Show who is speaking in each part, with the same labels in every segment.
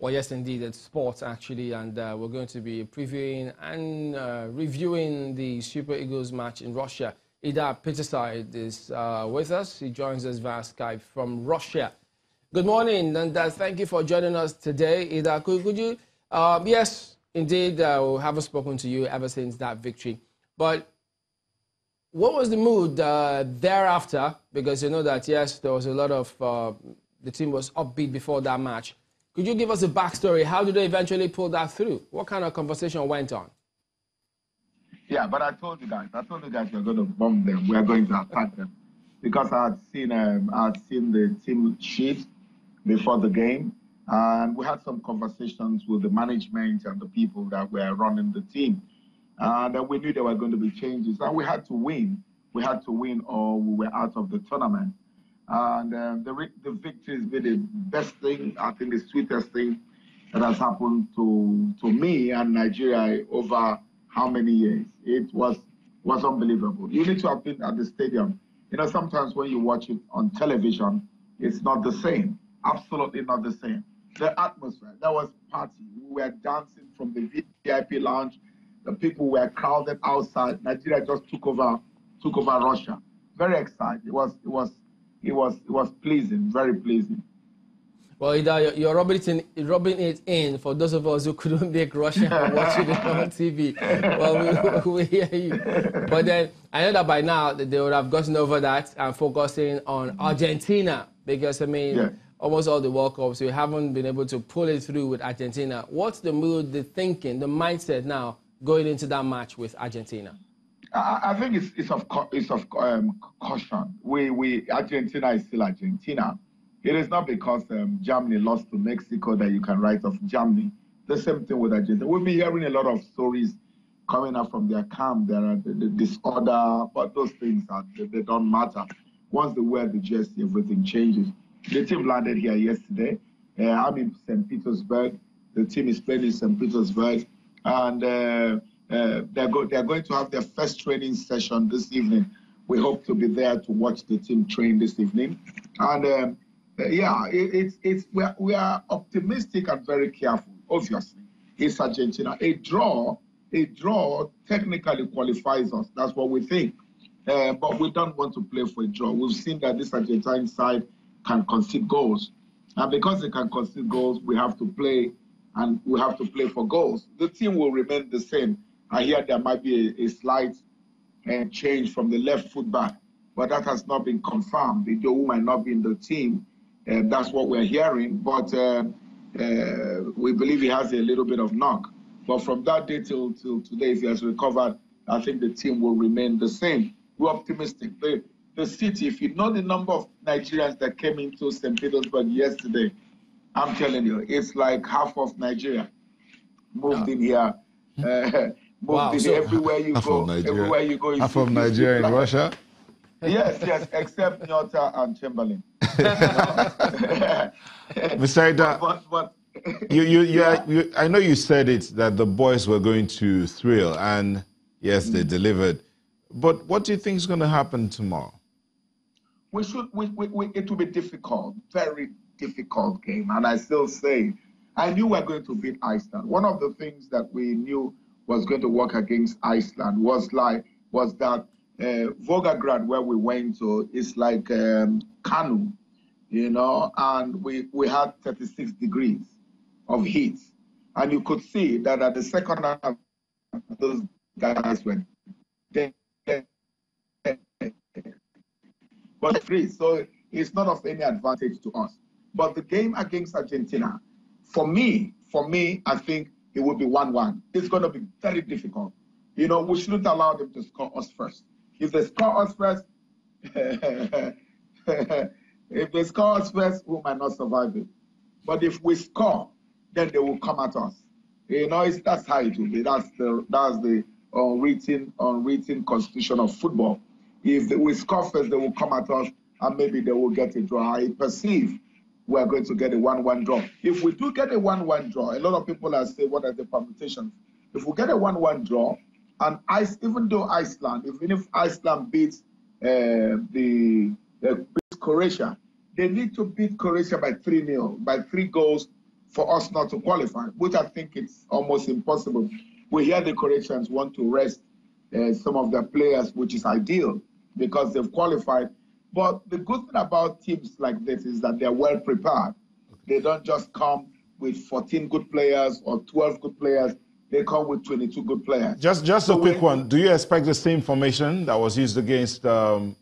Speaker 1: Well, yes, indeed, it's sports actually, and we're going to be previewing and reviewing the Super Eagles match in Russia. Idah Peterside is with us. He joins us via Skype from Russia. Good morning, and thank you for joining us today. Idah, could you, yes, indeed, we haven't spoken to you ever since that victory, but what was the mood thereafter? Because you know that, yes, there was a lot of, the team was upbeat before that match. Could you give us a backstory? How did they eventually pull that through? What kind of conversation went on?
Speaker 2: Yeah, but I told you guys we're going to bomb them. We're going to attack them. Because I had seen the team sheet before the game. And we had some conversations with the management and the people that were running the team. And we knew there were going to be changes. And we had to win. We had to win or we were out of the tournament. And the victory has been the best thing, I think the sweetest thing that has happened to me and Nigeria over how many years. It was unbelievable. You need to have been at the stadium. You know, sometimes when you watch it on television, it's not the same. Absolutely not the same. The atmosphere, there was party. We were dancing from the VIP lounge. The people were crowded outside. Nigeria just took over Russia. Very excited. It was pleasing, very pleasing.
Speaker 1: Well, Idah, you're rubbing it in for those of us who couldn't make Russia and watching it on TV. Well, we hear you. But then I know that by now they would have gotten over that and focusing on Argentina because, I mean, yeah, almost all the World Cups, we haven't been able to pull it through with Argentina. What's the mood, the thinking, the mindset now going into that match with Argentina?
Speaker 2: I think it's of caution. Argentina is still Argentina. It is not because Germany lost to Mexico that you can write off Germany. The same thing with Argentina. We'll be hearing a lot of stories coming up from their camp. There are the disorder, but those things they don't matter. Once they wear the jersey, everything changes. The team landed here yesterday. I'm in St. Petersburg. The team is playing in St. Petersburg, and they're going to have their first training session this evening. We hope to be there to watch the team train this evening. And yeah, we are optimistic and very careful. Obviously, it's Argentina. A draw technically qualifies us. That's what we think. But we don't want to play for a draw. We've seen that this Argentine side can concede goals, and because they can concede goals, we have to play, and we have to play for goals. The team will remain the same. I hear there might be a slight change from the left foot back, but that has not been confirmed. The Joe might not be in the team. That's what we're hearing, but we believe he has a little bit of knock. But from that day till today, if he has recovered, I think the team will remain the same. We're optimistic. The city, if you know the number of Nigerians that came into St. Petersburg yesterday, I'm telling you, it's like half of Nigeria moved in here.
Speaker 1: Wow,
Speaker 2: so everywhere you go. Everywhere you go.
Speaker 3: Half of Nigeria in Russia?
Speaker 2: Yes, except Nyota and Chamberlain.
Speaker 3: Mr. Idah, I know you said it, that the boys were going to thrill, and yes, they delivered. But what do you think is going to happen tomorrow?
Speaker 2: It will be difficult, very difficult game. And I still say, I knew we were going to beat Iceland. One of the things that we knew was going to work against Iceland was that Volgograd, where we went to, is like Kanu, you know, and we had 36 degrees of heat. And you could see that at the second half, those guys were dead. But so it's not of any advantage to us. But the game against Argentina, for me, I think it will be 1-1. It's going to be very difficult. You know, we shouldn't allow them to score us first. If they score us first, we might not survive it. But if we score, then they will come at us. You know, that's how it will be. That's the unwritten constitution of football. If we score first, they will come at us, and maybe they will get a draw. I perceive we are going to get a 1-1 draw. If we do get a 1-1 draw, a lot of people are saying, what are the permutations? If we get a 1-1 draw, and even if Iceland beats Croatia, they need to beat Croatia by 3-0, by 3 goals for us not to qualify, which I think it's almost impossible. We hear the Croatians want to rest some of their players, which is ideal because they've qualified. But the good thing about teams like this is that they're well prepared. They don't just come with 14 good players or 12 good players. They come with 22 good players.
Speaker 3: Just a quick one. Do you expect the same formation that was used against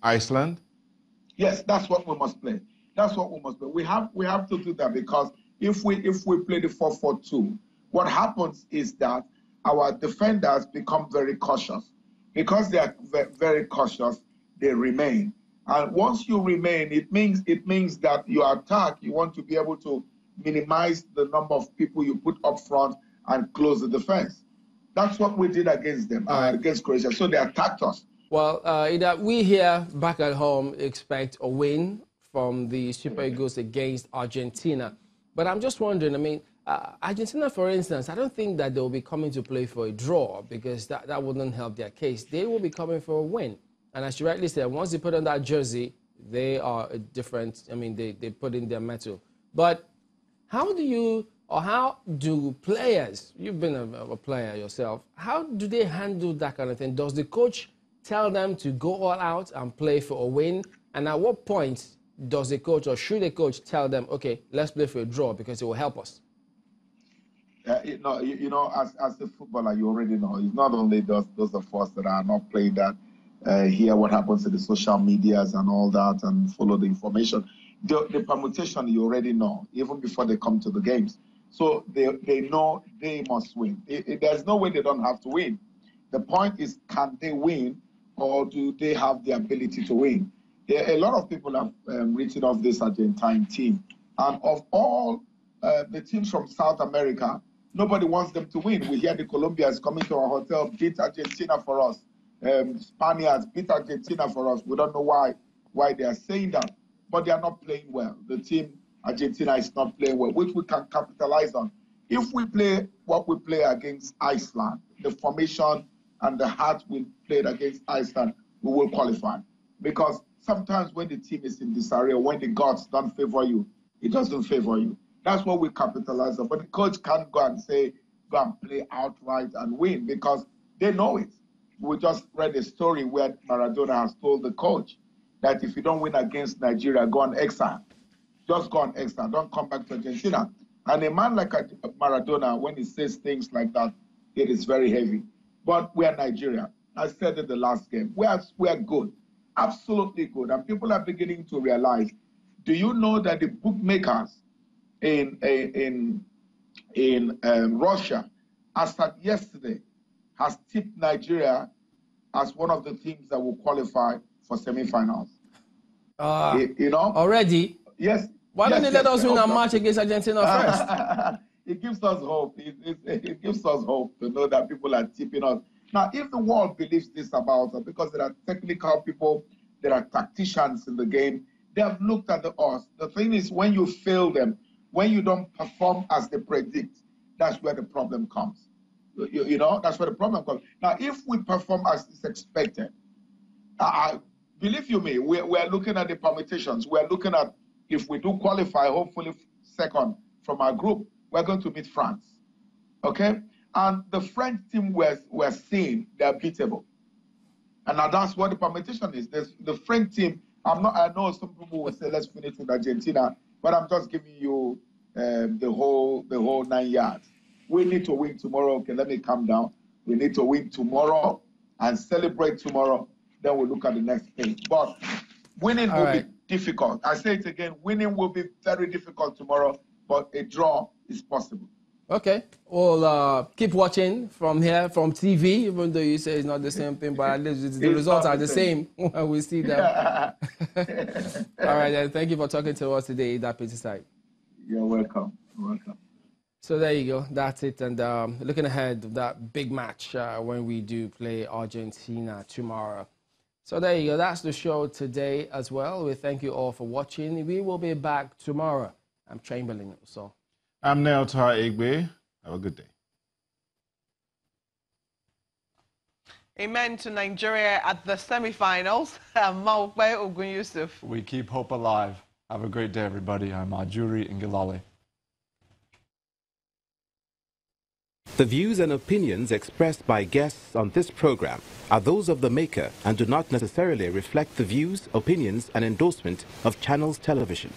Speaker 3: Iceland?
Speaker 2: Yes, that's what we must play. That's what we must play. We have to do that because if we play the 4-4-2, what happens is that our defenders become very cautious. Because they are very cautious, they remain. And once you remain, it means that your attack, you want to be able to minimize the number of people you put up front and close the defense. That's what we did against them, against Croatia. So they attacked us.
Speaker 1: Well, Idah, we here back at home expect a win from the Super Eagles against Argentina. But I'm just wondering, I mean, Argentina, for instance, I don't think that they will be coming to play for a draw because that wouldn't help their case. They will be coming for a win. And as you rightly said, once they put on that jersey, they are a different, I mean, they put in their mettle. But how do players, you've been a player yourself, how do they handle that kind of thing? Does the coach tell them to go all out and play for a win? And at what point does the coach or should the coach tell them, okay, let's play for a draw because it will help us?
Speaker 2: You know, as a footballer, you already know, it's not only those of us that are not playing that, hear what happens in the social medias and all that and follow the information. The permutation you already know, even before they come to the games. So they know they must win. There's no way they don't have to win. The point is, can they win or do they have the ability to win? A lot of people have written off this Argentine team. And of all the teams from South America, nobody wants them to win. We hear the Colombians coming to our hotel, beat Argentina for us. Spaniards beat Argentina for us. We don't know why they are saying that, but they are not playing well. The team, Argentina, is not playing well, which we can capitalize on. If we play what we play against Iceland, the formation and the heart we played against Iceland, we will qualify. Because sometimes when the team is in disarray, when the gods don't favor you, it doesn't favor you. That's what we capitalize on. But the coach can't go and say, go and play outright and win because they know it. We just read a story where Maradona has told the coach that if you don't win against Nigeria, go on exile. Just go on exile. Don't come back to Argentina. And a man like Maradona, when he says things like that, it is very heavy. But we are Nigeria. I said in the last game, we are good, absolutely good. And people are beginning to realize, do you know that the bookmakers in Russia, as at yesterday, has tipped Nigeria as one of the teams that will qualify for semifinals. You know?
Speaker 1: Already?
Speaker 2: Yes.
Speaker 1: Why don't they let us win a match against Argentina first?
Speaker 2: It gives us hope. It gives us hope to know that people are tipping us. Now, if the world believes this about us, because there are technical people, there are tacticians in the game, they have looked at the odds. The thing is, when you fail them, when you don't perform as they predict, that's where the problem comes. You know, that's where the problem comes. Now, if we perform as is expected, believe you me, we're looking at the permutations. We're looking at if we do qualify, hopefully second from our group, we're going to meet France. Okay? And the French team we're seeing, they're beatable. And now that's what the permutation is. The French team, I know some people will say, let's finish with Argentina, but I'm just giving you the whole 9 yards. We need to win tomorrow. Okay, let me calm down. We need to win tomorrow and celebrate tomorrow. Then we'll look at the next thing. But winning will be difficult. I say it again, winning will be very difficult tomorrow, but a draw is possible.
Speaker 1: Okay, well, keep watching from here, from TV, even though you say it's not the same thing, but at least the results are the same when we see them. All right, then. Thank you for talking to us today, Idah Peterside.
Speaker 2: You're welcome. You're welcome.
Speaker 1: So there you go. That's it. And looking ahead to that big match when we do play Argentina tomorrow. So there you go. That's the show today as well. We thank you all for watching. We will be back tomorrow. I'm Chamberlain. So
Speaker 3: I'm Neotar Igbe. Have a good day.
Speaker 4: Amen to Nigeria at the semi-finals. Maukwe Ogun Yusuf.
Speaker 5: We keep hope alive. Have a great day, everybody. I'm Ajuri Ngilale. The views and opinions expressed by guests on this program are those of the maker and do not necessarily reflect the views, opinions, and endorsement of Channels Television.